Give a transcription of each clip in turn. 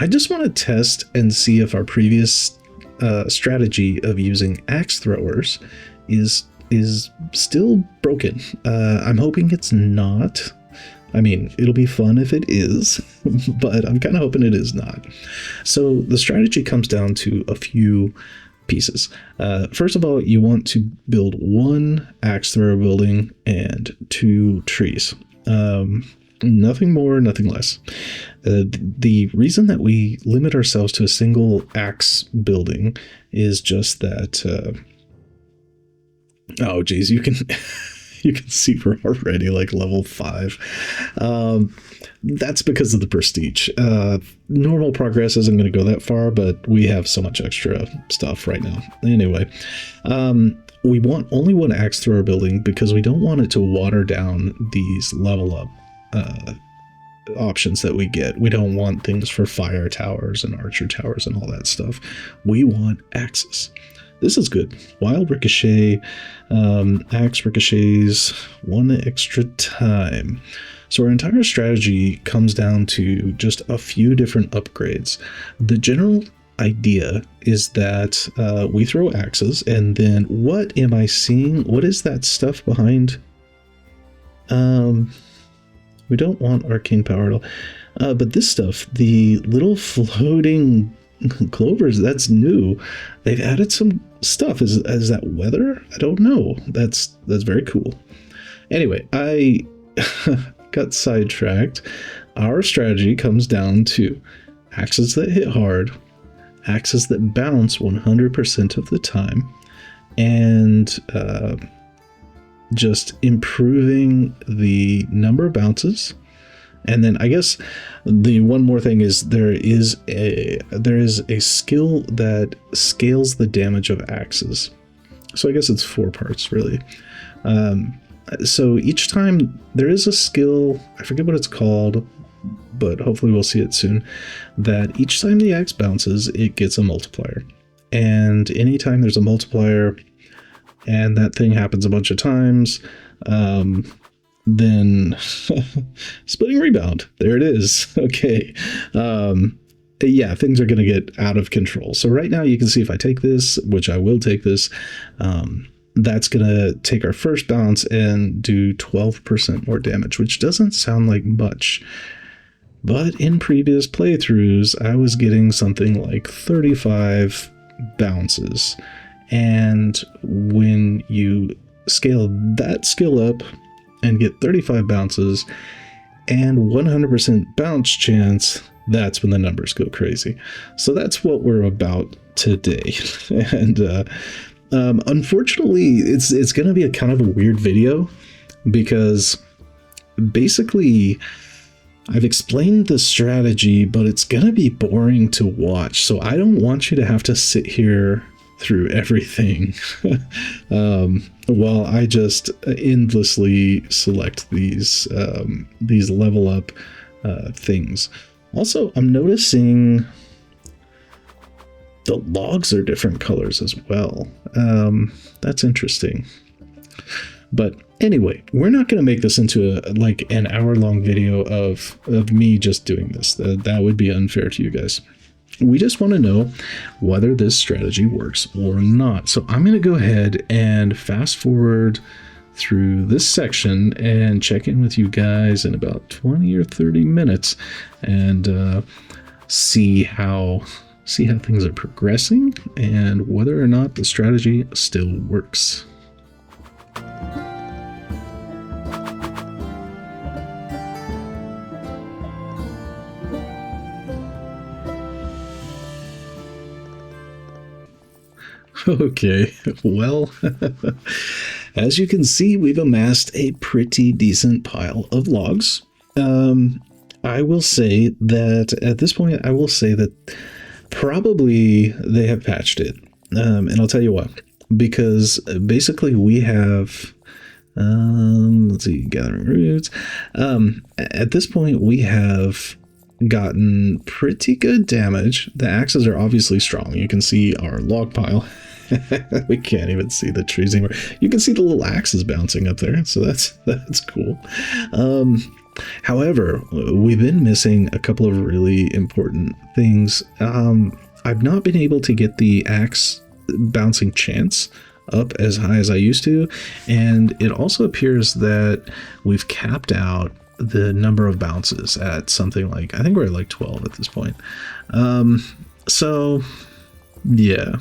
I just want to test and see if our previous strategy of using axe throwers is still broken. I'm hoping it's not. I mean, it'll be fun if it is, but I'm kind of hoping it is not. So the strategy comes down to a few pieces. First of all, you want to build one axe thrower building and 2 trees. Nothing more, nothing less. The reason that we limit ourselves to a single axe building is just that. Oh, geez, you can you can see we're already like level 5. That's because of the prestige. Normal progress isn't going to go that far, but we have so much extra stuff right now. Anyway, we want only one axe thrower building because we don't want it to water down these level up options that we get. We don't want things for fire towers and archer towers and all that stuff. We want axes. This is good. Wild ricochet, axe ricochets, 1 extra time. So our entire strategy comes down to just a few different upgrades. The general idea is that we throw axes, and then what am I seeing? What is that stuff behind? We don't want arcane power at all. But this stuff, the little floating clovers, that's new. They've added some stuff. Is that weather? I don't know. That's very cool. Anyway, I got sidetracked. Our strategy comes down to axes that hit hard, axes that bounce 100% of the time, and just improving the number of bounces. And then I guess the one more thing is there is a skill that scales the damage of axes. So I guess it's 4 parts really. So each time there is a skill, I forget what it's called, but hopefully we'll see it soon, that each time the axe bounces, it gets a multiplier. And anytime there's a multiplier and that thing happens a bunch of times, then splitting rebound, there it is. Okay. Yeah, things are going to get out of control. So right now you can see if I take this, which I will take this, that's going to take our first bounce and do 12% more damage, which doesn't sound like much. But in previous playthroughs, I was getting something like 35 bounces. And when you scale that skill up and get 35 bounces and 100% bounce chance, that's when the numbers go crazy. So that's what we're about today. And unfortunately, it's going to be a kind of a weird video because basically I've explained the strategy, but it's going to be boring to watch. So I don't want you to have to sit here through everything while I just endlessly select these level up things. Also, I'm noticing the logs are different colors as well. That's interesting. But anyway, we're not going to make this into like an hour-long video of me just doing this. That would be unfair to you guys. We just want to know whether this strategy works or not. So I'm going to go ahead and fast forward through this section and check in with you guys in about 20 or 30 minutes and see how things are progressing and whether or not the strategy still works. Okay, well, as you can see, we've amassed a pretty decent pile of logs. I will say that at this point, I will say that probably they have patched it. And I'll tell you why. Because basically we have, let's see, gathering roots. At this point, we have gotten pretty good damage. The axes are obviously strong. You can see our log pile. We can't even see the trees anymore. You can see the little axes bouncing up there, so that's cool. However, we've been missing a couple of really important things. I've not been able to get the axe bouncing chance up as high as I used to, and it also appears that we've capped out the number of bounces at something like, I think we're at like 12 at this point. So yeah,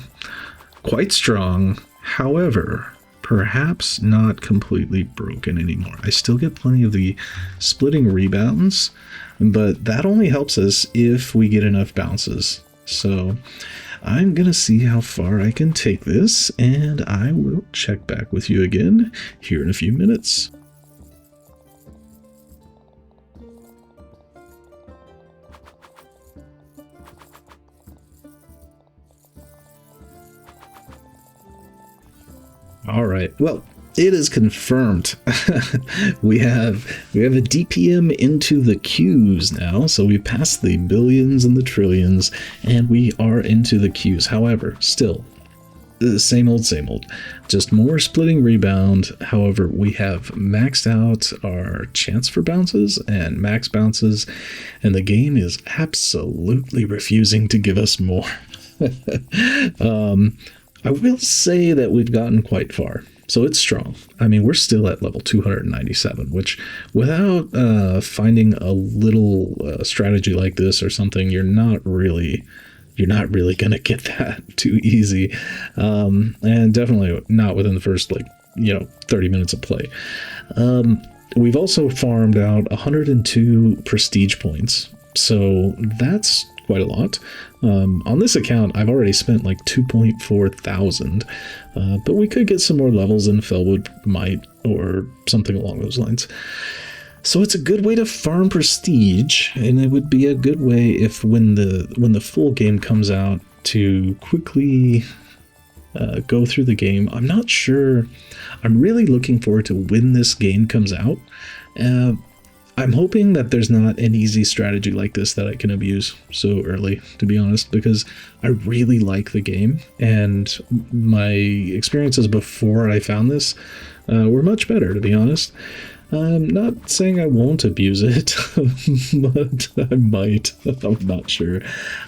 quite strong. However, perhaps not completely broken anymore. I still get plenty of the splitting rebounds, but that only helps us if we get enough bounces. So I'm gonna see how far I can take this, and I will check back with you again here in a few minutes. All right. Well, it is confirmed. we have a DPM into the queues now. So we passed the billions and the trillions, and we are into the queues. However, still the same old, same old. Just more splitting rebound. However, we have maxed out our chance for bounces and max bounces, and the game is absolutely refusing to give us more. I will say that we've gotten quite far, so it's strong. I mean, we're still at level 297, which without finding a little strategy like this or something, you're not really gonna get that too easy, and definitely not within the first 30 minutes of play. We've also farmed out 102 prestige points, so that's quite a lot. On this account, I've already spent like 2.4 thousand, but we could get some more levels in Fellwood Might or something along those lines. So it's a good way to farm prestige, and it would be a good way if when the full game comes out to quickly go through the game. I'm not sure. I'm really looking forward to when this game comes out. I'm hoping that there's not an easy strategy like this that I can abuse so early, to be honest, because I really like the game, and my experiences before I found this were much better, to be honest. I'm not saying I won't abuse it, but I might. I'm not sure.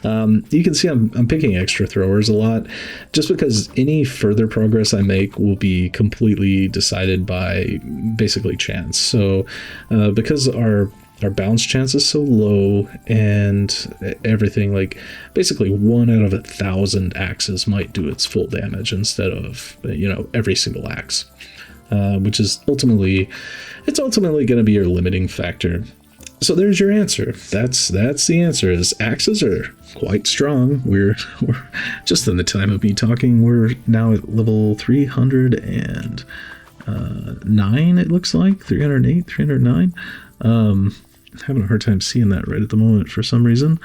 You can see I'm picking extra throwers a lot, just because any further progress I make will be completely decided by basically chance. So because our bounce chance is so low and everything, like basically 1 out of 1,000 axes might do its full damage instead of every single axe. Which is ultimately going to be your limiting factor. So there's your answer. That's the answer. Is axes are quite strong. We're just in the time of me talking, we're now at level 309. It looks like 308, 309. Having a hard time seeing that right at the moment for some reason,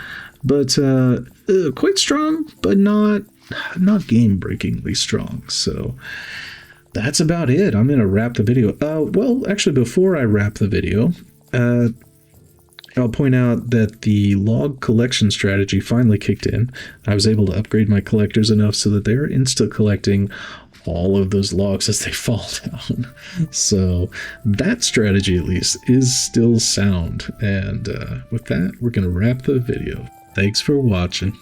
but quite strong, but not game-breakingly strong. So that's about it. I'm going to wrap the video. Well, actually, before I wrap the video, I'll point out that the log collection strategy finally kicked in. I was able to upgrade my collectors enough so that they're insta-collecting all of those logs as they fall down. So that strategy, at least, is still sound. And with that, we're going to wrap the video. Thanks for watching.